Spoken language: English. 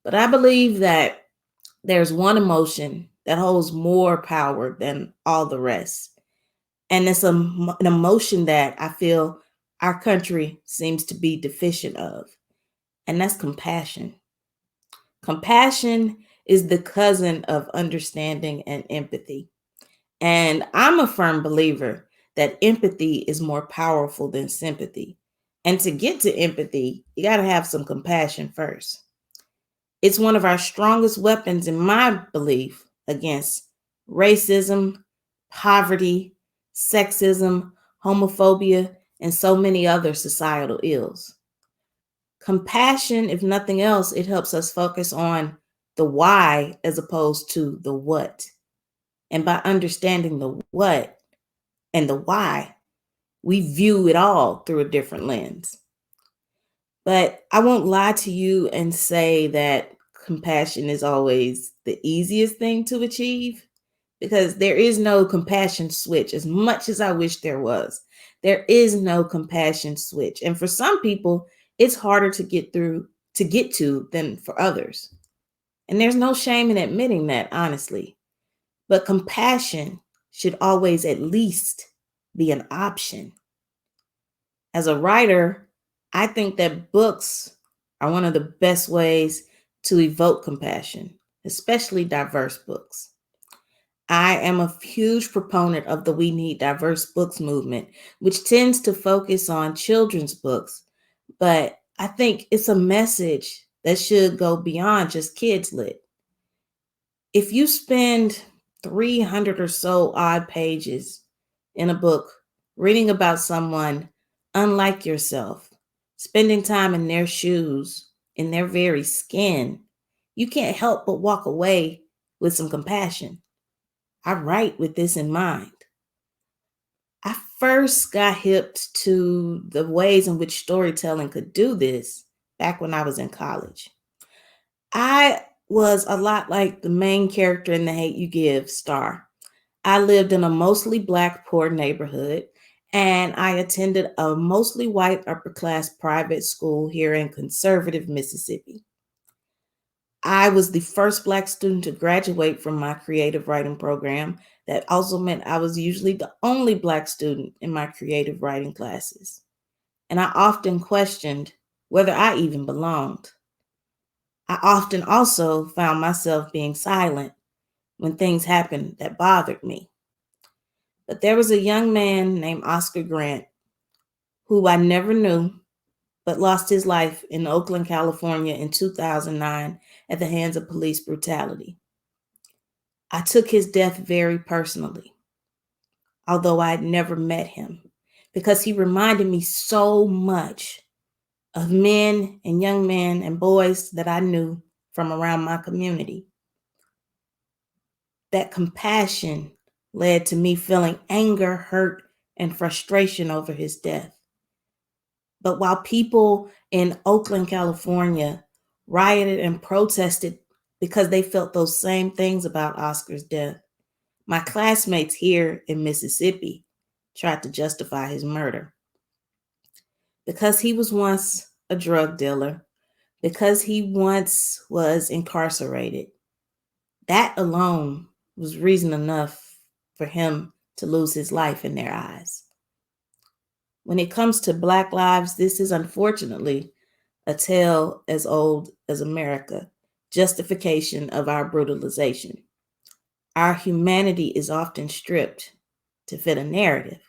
But I believe that there's one emotion that holds more power than all the rest. And it's an emotion that I feel our country seems to be deficient of, and that's compassion. Compassion is the cousin of understanding and empathy. And I'm a firm believer that empathy is more powerful than sympathy. And to get to empathy, you got to have some compassion first. It's one of our strongest weapons, in my belief, against racism, poverty, sexism, homophobia, and so many other societal ills. Compassion, if nothing else, it helps us focus on the why as opposed to the what. And by understanding the what and the why, we view it all through a different lens. But I won't lie to you and say that compassion is always the easiest thing to achieve because there is no compassion switch as much as I wish there was. There is no compassion switch. And for some people, it's harder to get to than for others. And there's no shame in admitting that, honestly. But compassion should always at least be an option. As a writer, I think that books are one of the best ways to evoke compassion, especially diverse books. I am a huge proponent of the We Need Diverse Books movement, which tends to focus on children's books, but I think it's a message that should go beyond just kids lit. If you spend 300 or so odd pages in a book reading about someone unlike yourself, spending time in their shoes, in their very skin, you can't help but walk away with some compassion. I write with this in mind. I first got hipped to the ways in which storytelling could do this back when I was in college. I was a lot like the main character in The Hate You Give, Star. I lived in a mostly Black poor neighborhood, and I attended a mostly white upper class private school here in conservative Mississippi. I was the first Black student to graduate from my creative writing program. That also meant I was usually the only Black student in my creative writing classes. And I often questioned whether I even belonged. I often also found myself being silent when things happened that bothered me. But there was a young man named Oscar Grant who I never knew, but lost his life in Oakland, California in 2009 at the hands of police brutality. I took his death very personally, although I had never met him, because he reminded me so much of men and young men and boys that I knew from around my community. That compassion led to me feeling anger, hurt, and frustration over his death. But while people in Oakland, California rioted and protested because they felt those same things about Oscar's death, my classmates here in Mississippi tried to justify his murder. Because he was once a drug dealer, because he once was incarcerated, that alone was reason enough for him to lose his life in their eyes. When it comes to Black lives, this is unfortunately a tale as old as America, justification of our brutalization. Our humanity is often stripped to fit a narrative.